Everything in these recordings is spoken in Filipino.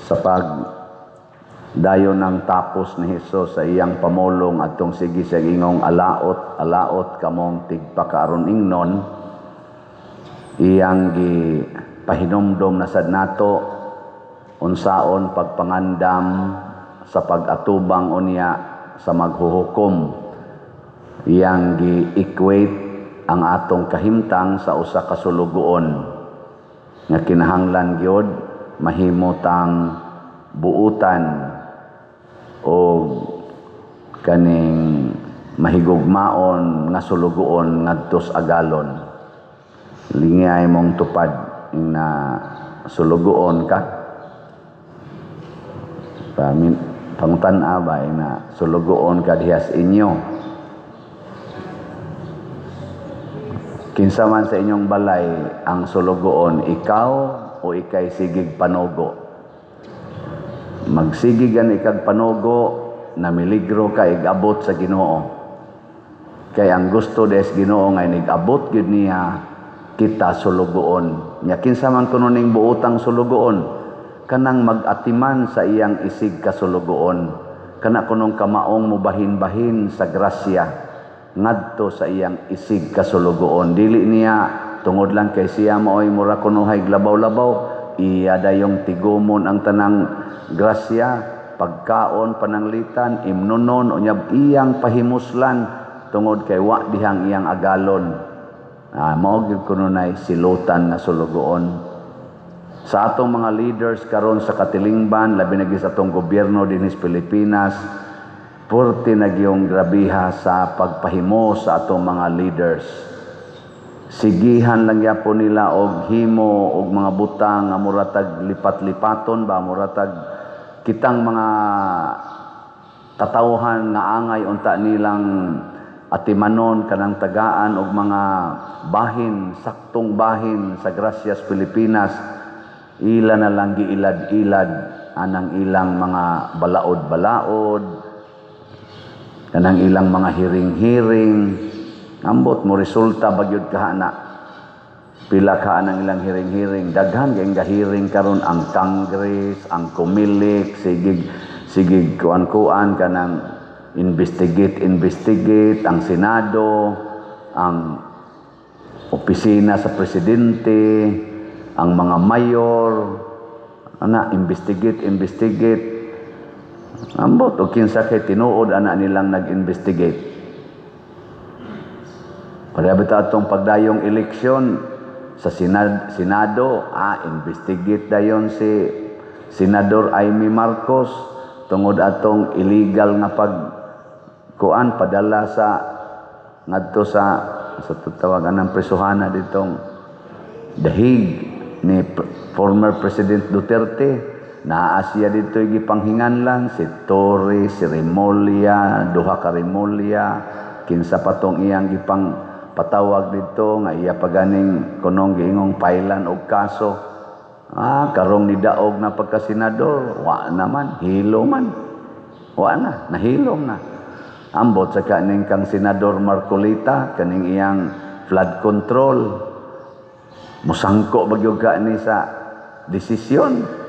sa dayon ng tapos ni Hesus sa iyang pamulong atong sige sa ingong alaot kamong tigpakaaron ingnon, iyang gipahinumdom na sad nato unsaon pagpangandam sa pag-atubang unya sa maghuhukom. Iyang gi-equate ang atong kahimtang sa usa ka sulugoon nga kinahanglan gyud mahimutang buutan o kaning mahigugmaon nga sulugoon ngadto sa agalon. Lingay mong tupad na sulugoon ka pangtan-a ba na sulugoon ka dihas inyo. Kinsa man sa inyong balay ang sulugoon, ikaw o ikay sigig panugo. Magsigigan ikag panugo na miligro ka igabot sa Ginoo. Kay ang gusto des Ginoo nga nigabot gid niya kita sulugoon. Nya kinsa man kuno ning buotang sulugoon, kanang mag-atiman sa iyang isig ka sulugoon. Kana kunong kamaong mubahin-bahin sa grasya ngadto sa iyang isig ka sulugoon. Dili niya tungod lang kay siya maoy mura kunuhay labaw-labaw, iya dayong tigumon ang tanang grasya, pagkaon, pananglitan, imnunon, unyab iyang pahimuslan tungod kay wa dihang iyang agalon. Mao gyud kununay silutan nga sulugoon. Sa atong mga leaders karon sa katilingban, labi na sa atong gobyerno dinhi sa Pilipinas, purti na gyung grabiha sa pagpahimo sa atong mga leaders. Sigihan lang yapon nila og himo og mga butang nga muratag lipat-lipaton ba, muratag kitang mga katawhan nga angay unta nilang atimanon kanang tagaan og mga bahin, saktong bahin sa Gracias Pilipinas. Ila na lang giilad-ilad anang ilang mga balaod-balaod, kanang ilang mga hiring-hiring. Ambot mo resulta bagyod kahana. Pila ka anang ilang hiring-hiring, daghan kay gahiring karon ang Congress, ang Comelec, sigig kuan-kuan kanang investigate, ang Senado, ang opisina sa presidente, ang mga mayor, investigate. Ambot o kinsa kay tinuod ana nilang nag-investigate. Pagabita atong pagdayong eleksyon sa Senado, investigate dayon si Senador Amy Marcos tungod atong illegal nga padala sa ngadto sa tawagan ng presuhana ditong The Hague ni former President Duterte. Naasya dito gipanghinganlan si Torres, si Remulla, duha ka Remulla, kinsa patong iyang gipang patawag dito nga iya paganing kunong giingong pailan og kaso. Karong nidaog na pagka-senador, wa naman, hilo man. Wa na, nahilom na. Ambot sa kaning kang Senador Marcolita, kaning iyang flood control. Musangko bagyog ka ni sa desisyon.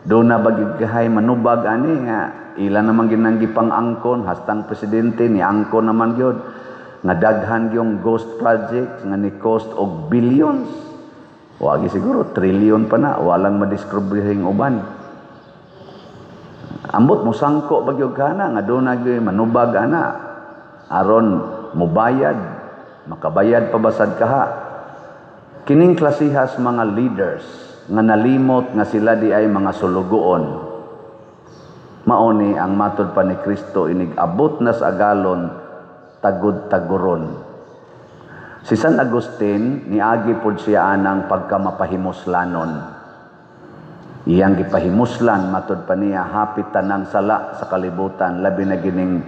Doon na bagyog kahay manubag ani nga ila naman ginang gipang-angkon, hastang presidente ni angkon naman gyud. Nga daghan yung ghost projects nga ni cost og billions. Wagi siguro trillion pa na, walang madiskubrihing uban. Ambot mo sangko bagyog kana nga doon na manubag ana aron mobayad, makabayad pabasad kaha. Kining klasihas mga leaders nga nalimot nga sila di ay mga sulugoon. Mauni ang matud pa ni Kristo inig abot na sa agalon tagud-taguron. Si San Agustin niagi pod siya anang pagkamapahimuslanon. Iyang gipahimuslan matud pa niya hapit tanang sala sa kalibutan labi na gining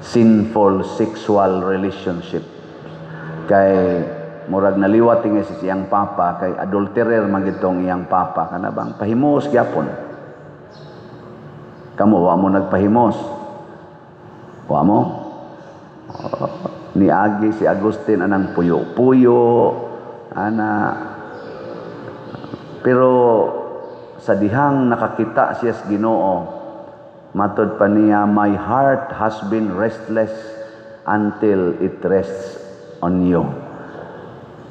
sinful sexual relationship. Kay murag naliwat nga si siyang papa kay adulterer man gitong iyang papa kana bang pahimos gyapon. Kamo wa mo nagpahimos. Wa mo? Niagi si Agustin anang puyo-puyo ana, pero sa dihang nakakita siya sa Ginoo, matod pa niya, my heart has been restless until it rests on you.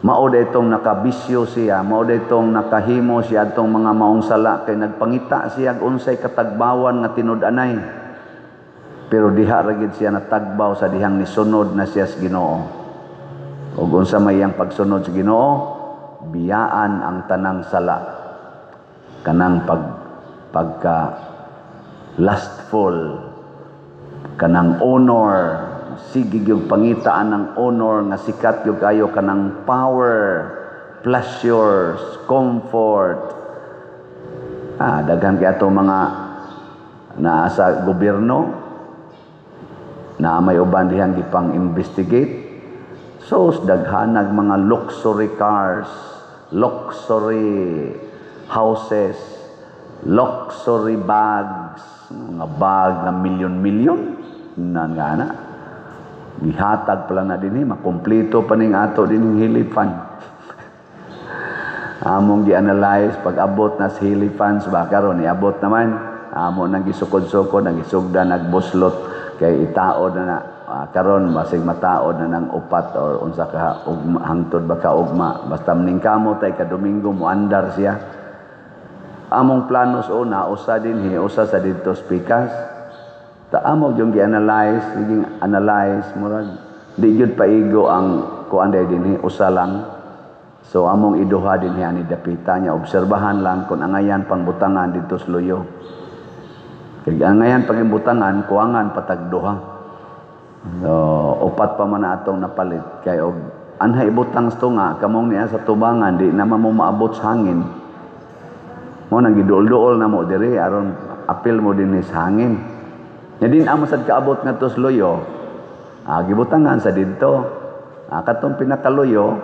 Mao itong nakabisyo siya, mao itong nakahimo siya atong mga maong sala, kay nagpangita siya unsay katagbawan nga tinud-anay. Pero diha ragid siya natagbaw sa dihang nisunod na siya sa Ginoo. Ug unsa may iyang pagsunod sa Ginoo, biyaan ang tanang sala. Kanang pagka lustful, kanang honor, sige yung pangitaan ng honor nga sikat yung kayo kanang power, pleasures, comfort. Daghan kaya itong mga naa sa gobyerno na may uban dihang gipang investigate. So daghanag mga luxury cars, luxury houses, luxury bags, mga bag na milyon-milyon na nga na. Gihatag pala na din makumpleto pa ning ato din hilipan. Among gi-analyze pag abot na sa hilipans ba karon iabot naman amo nang gisukod-sukod nang isugda nagbuslot kay itaod na karon basig mataod na ng upat or unsa ka hangtod ba ka ugma basta mningkamo tay ka Domingo muandar siya. Among planos una usa dinhi usa sa didto speakers amo yung gi-analyze, analyze murag di gyud paigo ang kuan day dinhi usa lang. So among iduha dinhi ani dapita nya obserbahan lang kung angayan pangbutangan didto sa luyo. Kay angayan pangimbutangan kuangan patag duha. So upat pa man atong napalit kay og anhay ibutang sto nga kamong niya sa tubangan di na mo maabot sa hangin. Mo nang gidul-duol na mo diri aron apil mo dinhi sa hangin. Nya din amo sad kaabot ngadto sa luyo. Gibutangan sa didto. Katong pinakaluyo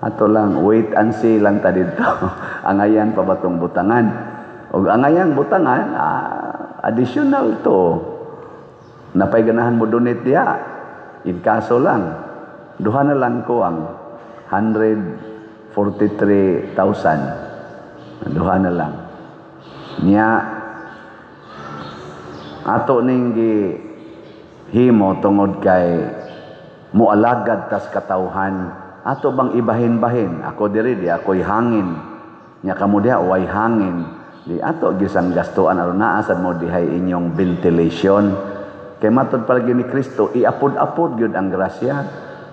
ato lang wait and see lang ta didto. Angayan pa batong butangan. Og angayang butangan additional to. Napay ganahan mo donate diha. In kaso lang duha na lang ko ang 143,000. Duha na lang. Nya ato ning himo tungod kay mualagad tas katawhan ato bang ibahin-bahin ako diri di ako'y hangin nya kamo diha way hangin di ato gisang gastuan aron naa sad mo dihay inyong ventilation kay matud palagi ni Kristo iapod-apod gyud ang grasya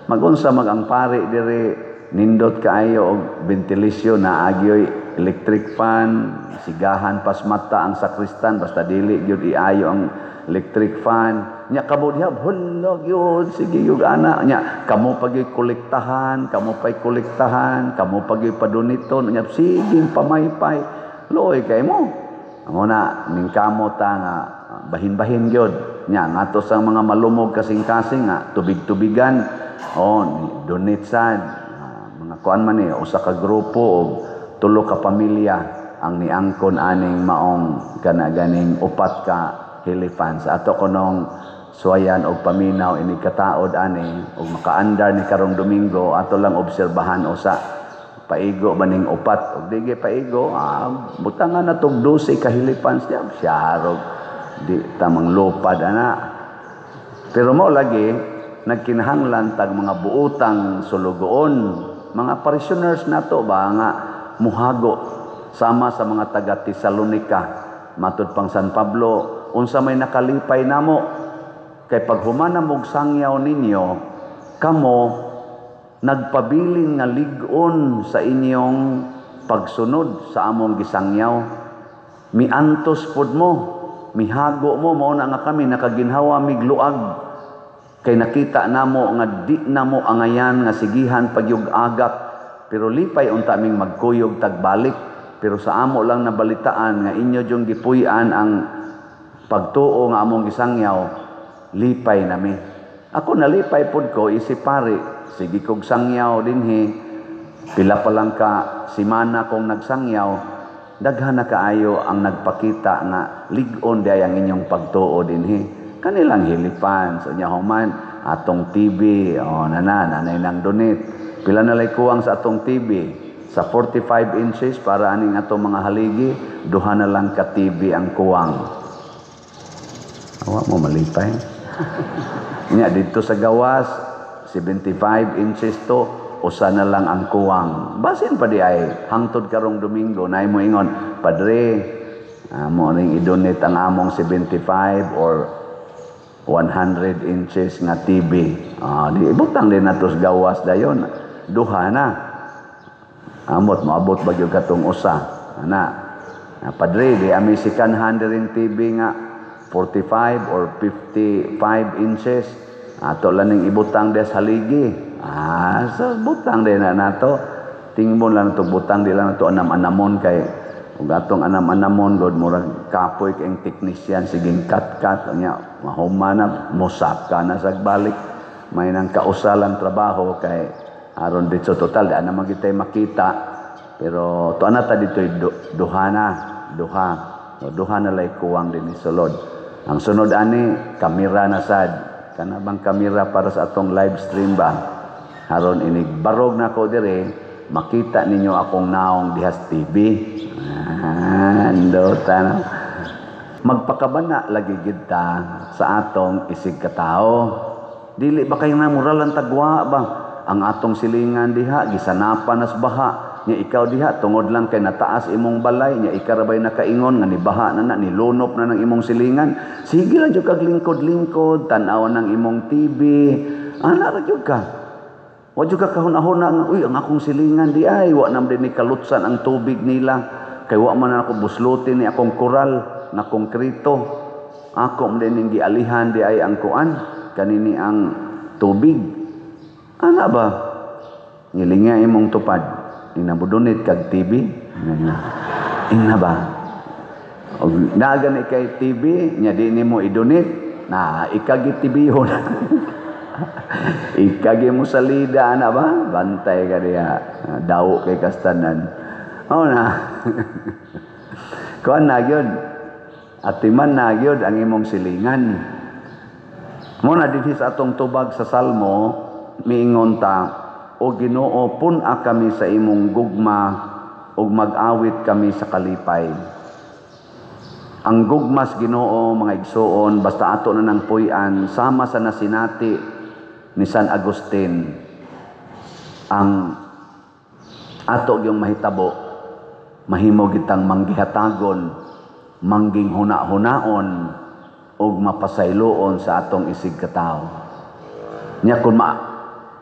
magunsa mag ang pari diri nindot kaayo og ventilation na agyoy electric fan sigahan pas mata ang sakristan basta dili gyud iayo ang electric fan nya kamo diha hulog yun sige yun ana nya kamo pagi kolektahan kamo pagi paduniton nya sige pamaypay loy kay mo amo na ning kamo ta nga bahin-bahin gyud nya ngadto sa mga malumog kasing-kasing nga tubig-tubigan donate sad mga kuan man usa ka grupo og 3 ka pamilya ang niangkon aning maong ganing upat ka hilifans ato kunong suwayan og paminaw ini kataod ani og makaandar ni karong Domingo ato lang obserbahan usa paigo baning upat og dige paigo butangan na tog 12 ka hilifans siya rog di tamang lupad ana pero mo lagi nagkinahanglan tag mga buutang sulugoon mga parishioners nato ba nga muhago sama sa mga taga Tesalonica matud pang San Pablo unsa may nakalipay namo kay paghuman mog sangyaw ninyo kamo nagpabiling nga lig-on sa inyong pagsunod sa among gisangyaw miantos pud mo mihago mo mao na nga kami nakaginhawa migluag kay nakita namo nga di namo angayan nga sigihan pagyug agak pero lipay unta aming magkuyog tagbalik pero sa amo lang nabalitaan nga inyo jung gipuy-an ang pagtuo nga among gisangyaw lipay nami ako nalipay pud ko isip pare sige kog sangyaw dinhi pila pa lang ka semana kong nagsangyaw daghan na kaayo ang nagpakita nga lig-on di ang inyong pagtuo dinhi kanilang hilipan sa inyo human atong TV nanay nang donate pila na lay kuwang sa atong TV Sa 45 inches para aning ato mga haligi, duha na lang ka TV ang kuwang. Awa mo malipay. Nya dito sa gawas 75 inches to, usa na lang ang kuwang. Basin pa di ay hangtod karong Domingo na mo ingon, Padre, mo ning i-donate ang among 75 or 100 inches nga TV. Di ibutang din natos gawas dayon. Duha na. Amot moabot ba gyud katong usa. Padre, di ami second hand ring TV nga 45 or 55 inches. Ato lang ning ibutang des haligi. So butang din na nato. Tingbon lang to butang di lang nato anam-anamon kay ug atong anam-anamon god murag kapoy kay ang technician siging kat-kat nya mahumana mosap ka na sagbalik may nang kausalang trabaho kay aron dito total di na magitay makita pero tuana ta dito duha na lay kuwang din isulod. Ang sunod ani kamera na sad kana bang kamera para sa atong live stream ba aron inig barog na ko dire makita ninyo akong naong dihas TV. Andota magpakabana lagi gid ta sa atong isig katao. Dili ba kay na moral ang tagwa ba? Ang atong silingan diha gisanapan nas baha nya ikaw diha tungod lang kay nataas imong balay nya ikarabay nakaingon nga nibaha na nilunop na ng imong silingan. Sige lang jud kag lingkod-lingkod tan-aw ng imong TV. Ana ra jud ka. Wa jud ka kahuna-huna nga uy ang akong silingan di ay wa nam din ni kalutsan ang tubig nila kay wa man ako buslutin ni akong koral na konkrito. Ako man din gialihan di ay ang kuan kanini ang tubig. Ana ba? Ngilinga imong tupad. Inabudunit kag TV. Ina ba? Og nagan kay TV nya di nimo idunit na ikagi TV-hon. Ikagi mo salida ana ba? Bantay ka diha. Dawo kay kastanan. Na. Kuan na gyud. Atiman na gyud ang imong silingan. Mo na dinhi sa atong tubag sa Salmo miingon ta o Ginoo pun-a kami sa imong gugma ug mag-awit kami sa kalipay. Ang gugmas Ginoo mga igsoon basta ato na nang puy-an sama sa nasinati ni San Agustin ang ato gyung mahitabo mahimo gitang manggihatagon mangging huna-hunaon ug mapasayloon sa atong isig katao. Nya kun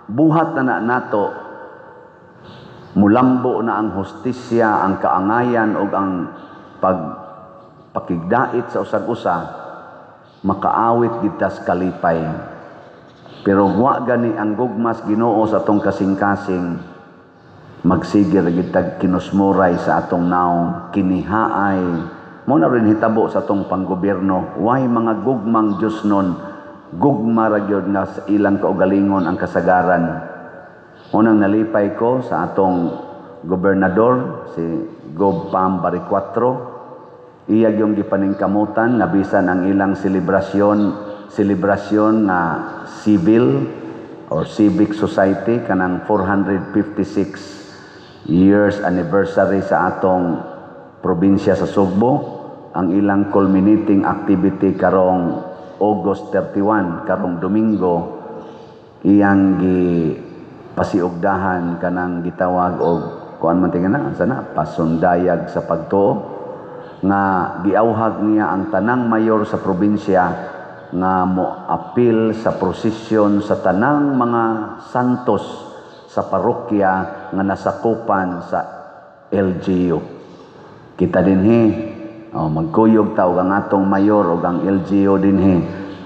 buhat na nato mulambo na ang hustisya, ang kaangayan ug ang pakigdait sa usag-usa makaawit kita sa kalipay. Pero wa gani ang gugmas Ginoo sa atong kasing-kasing magsigir gitag kinusmuray sa atong naong kinihaay. Mo na rin hitabo sa atong panggobyerno way mga gugmang Dios nun gugma ra gyud nga sa ilang kaugalingon ang kasagaran. Unang nalipay ko sa atong gobernador si Gob Pam Bariccuatro. Iya yung gipaningkamutan nga bisan ang ilang selebrasyon na civil or civic society kanang 456 years anniversary sa atong probinsya sa Sugbo. Ang ilang culminating activity karong August 31 karong Domingo iyang pasiugdahan kanang gitawag og kuan man tingana sana pasundayag sa pagtuo nga giawhag niya ang tanang mayor sa probinsya nga moapil sa prosesyon sa tanang mga santos sa parokya nga nasakupan sa LGU. Kita dinhi magkuyog ta og ang atong mayor ug ang LGU dinhi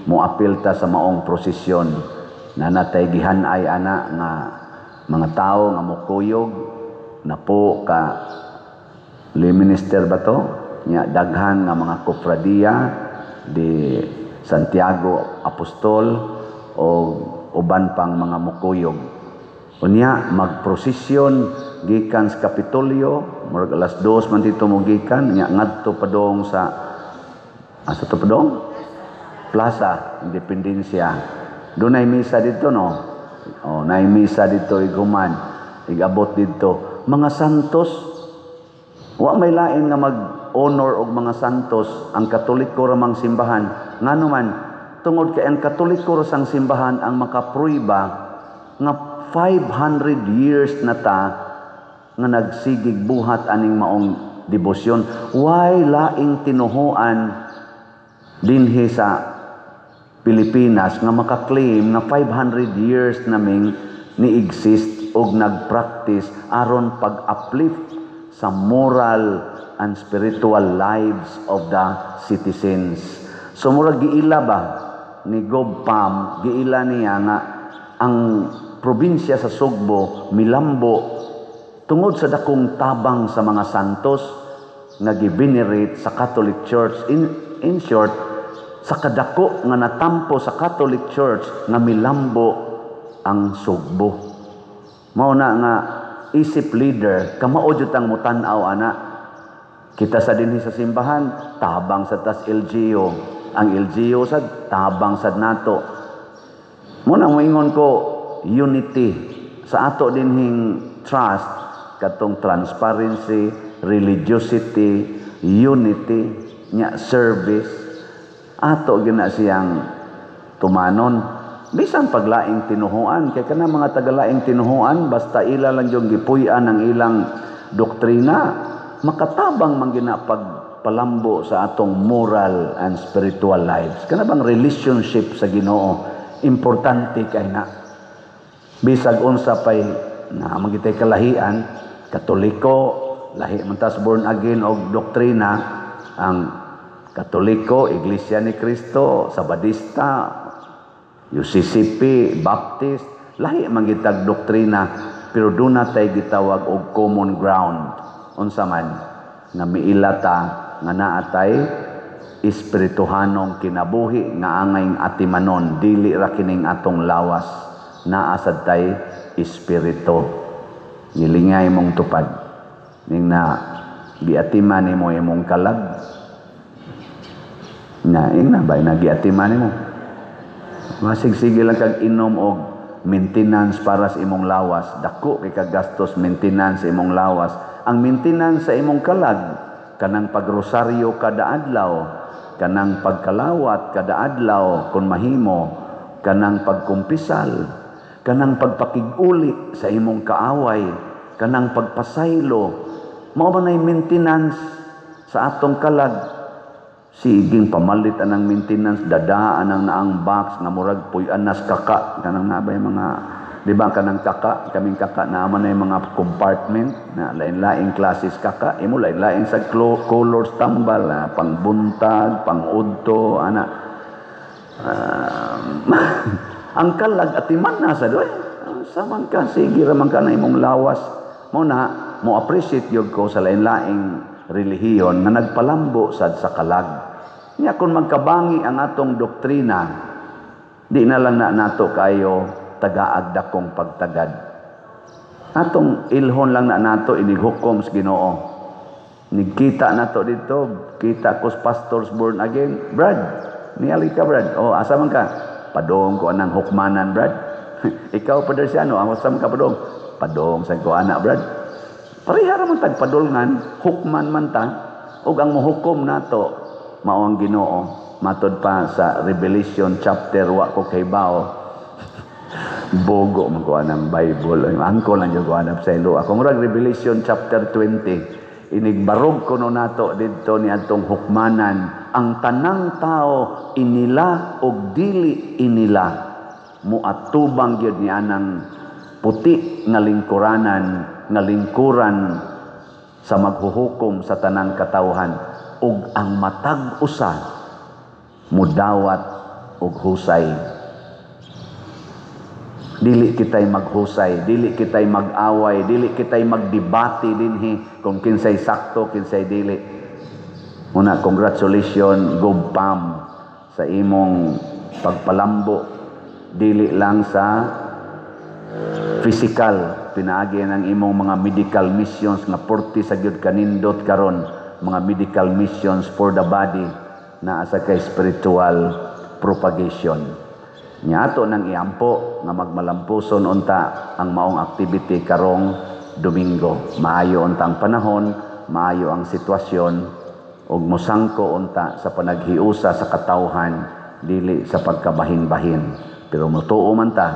moapil ta sa maong prosesyon na natay gihan-ay ana nga mga tao nga mokuyog na po ka minister ba to nya daghan nga mga kofradiya di Santiago Apostol o uban pang mga mukuyog. Unya magprosesyon gikan sa Kapitolyo murag alas 2 man dito mo gikan nya ngadto padong sa asa to padong Plaza Independencia. Dunay misa dito no. Nay misa dito iguman igabot dito mga santos. Wa may lain nga mag-honor og mga santos ang Katoliko ramang simbahan. Nganuman, tungod kay ang Katoliko sang simbahan ang makapruiba nga 500 years na ta nga nagsigig buhat aning maong debosyon. Why laing tinuhuan dinhi sa Pilipinas nga makaklaim na 500 years naming ni-exist og nag-practice aron pag-uplift sa moral and spiritual lives of the citizens. So murag giila ba ni Gob Pam, giila niya nga ang probinsya sa Sugbo milambo tungod sa dakong tabang sa mga santos nga givenerate sa Catholic Church. In short, sa kadako nga natampo sa Catholic Church nga milambo ang Sugbo. Mao na nga isip leader, kamao jud ang mutan-aw ana. Kita sa dinhi sa simbahan, tabang sa tas LGU. Ang LGU sad tabang sad nato. Muna moingon ko unity sa ato dinhing trust katong transparency, religiosity, unity, nya service. Ato gina siyang tumanon. Bisan paglaing tinuhuan, kay kana mga tagalaing tinuhuan, basta ila lang yung gipuy-an ang ilang doktrina, makatabang man gina pagpalambo sa atong moral and spiritual lives. Kana bang relationship sa Ginoo importante kay na. Bisag unsa pay na magitay kalahian, Katoliko, lahi man tas born again og doktrina, ang Katoliko, Iglesia ni Cristo, Sabadista, UCCP, Baptist, lahi man gitag doktrina, pero doon natay gitawag og common ground. Unsa man nga miilata nga naatay espirituhanong kinabuhi nga angay atimanon, dili ra kining atong lawas, naa sad tay espiritu. Gilingay mong tupad ning na giatiman nimo imong kalag. Na ina bay na giatiman nimo. Masig-sige lang kag inom og maintenance para sa imong lawas. Dako kay kag gastos maintenance sa imong lawas. Ang maintenance sa imong kalag kanang pagrosaryo kada adlaw, kanang pagkalawat kada adlaw kun mahimo, kanang pagkumpisal, kanang pagpakig-uli sa imong kaaway, kanang pagpasaylo. Mao man ay maintenance sa atong kalag. Siging pamalit anang maintenance, dadaan ang naang box nga murag puy-an nas kaka, kanang nabay mga, di ba kanang kaka, kaming kaka naman ay mga compartment na lain-laing klases kaka, imo lain-laing sa colors tambal, pangbuntag, pangudto, ana. Ang kalag atiman na sa doy. Saman ka, sige raman ka na imong lawas. Mo na, mo appreciate yun ko sa lain-laing relihiyon na nagpalambo sad sa kalag. Nya kung magkabangi ang atong doktrina, di na lang na nato kayo tagaag dakong pagtagad. Atong ilhon lang na nato inighukom sa Ginoo. Nigkita nato dito, kita ko pastors born again. Brad, niyali ka Brad. O asa man ka? Padong ko anang hukmanan Brad. Ikaw Padersiano, asa man ka padong? Padong sa ko anak Brad. Parihara man tag padulngan, hukman man ta, ug ang mohukom nato mao ang Ginoo. Matod pa sa Revelation chapter wa ko kay bao. Bogo man ko anang Bible. Angko lang yung ko anang sa ilo. Akong Revelation chapter 20, inigbarog ko no nato dito ni atong hukmanan ang tanang tao inila og dili inila muatubang gyud ni anang puti nga lingkuranan nga lingkuran sa maghuhukom sa tanang katawhan ug ang matag usa mudawat og husay. Dili kitay maghusay, dili kitay mag-away, dili kitay magdebate dinhi kung kinsay sakto, kinsay dili. Una, congratulations Gob Pam sa imong pagpalambo, dili lang sa physical, pinaagi ng imong mga medical missions nga porti sa gyud kanindot karon, mga medical missions for the body na asa kay spiritual propagation. Nya ato nang iampo nga magmalampuson unta ang maong activity karong Domingo. Maayo untang panahon, maayo ang sitwasyon, ug mosangko unta sa panaghiusa sa katawhan, dili sa pagkabahin-bahin. Pero mutuo man ta,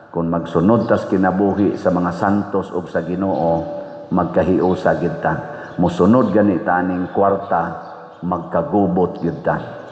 kung magsunod tas kinabuhi sa mga santos ug sa Ginoo, magkahiusa gid ta. Musunod gani taning kwarta, magkagubot gid ta.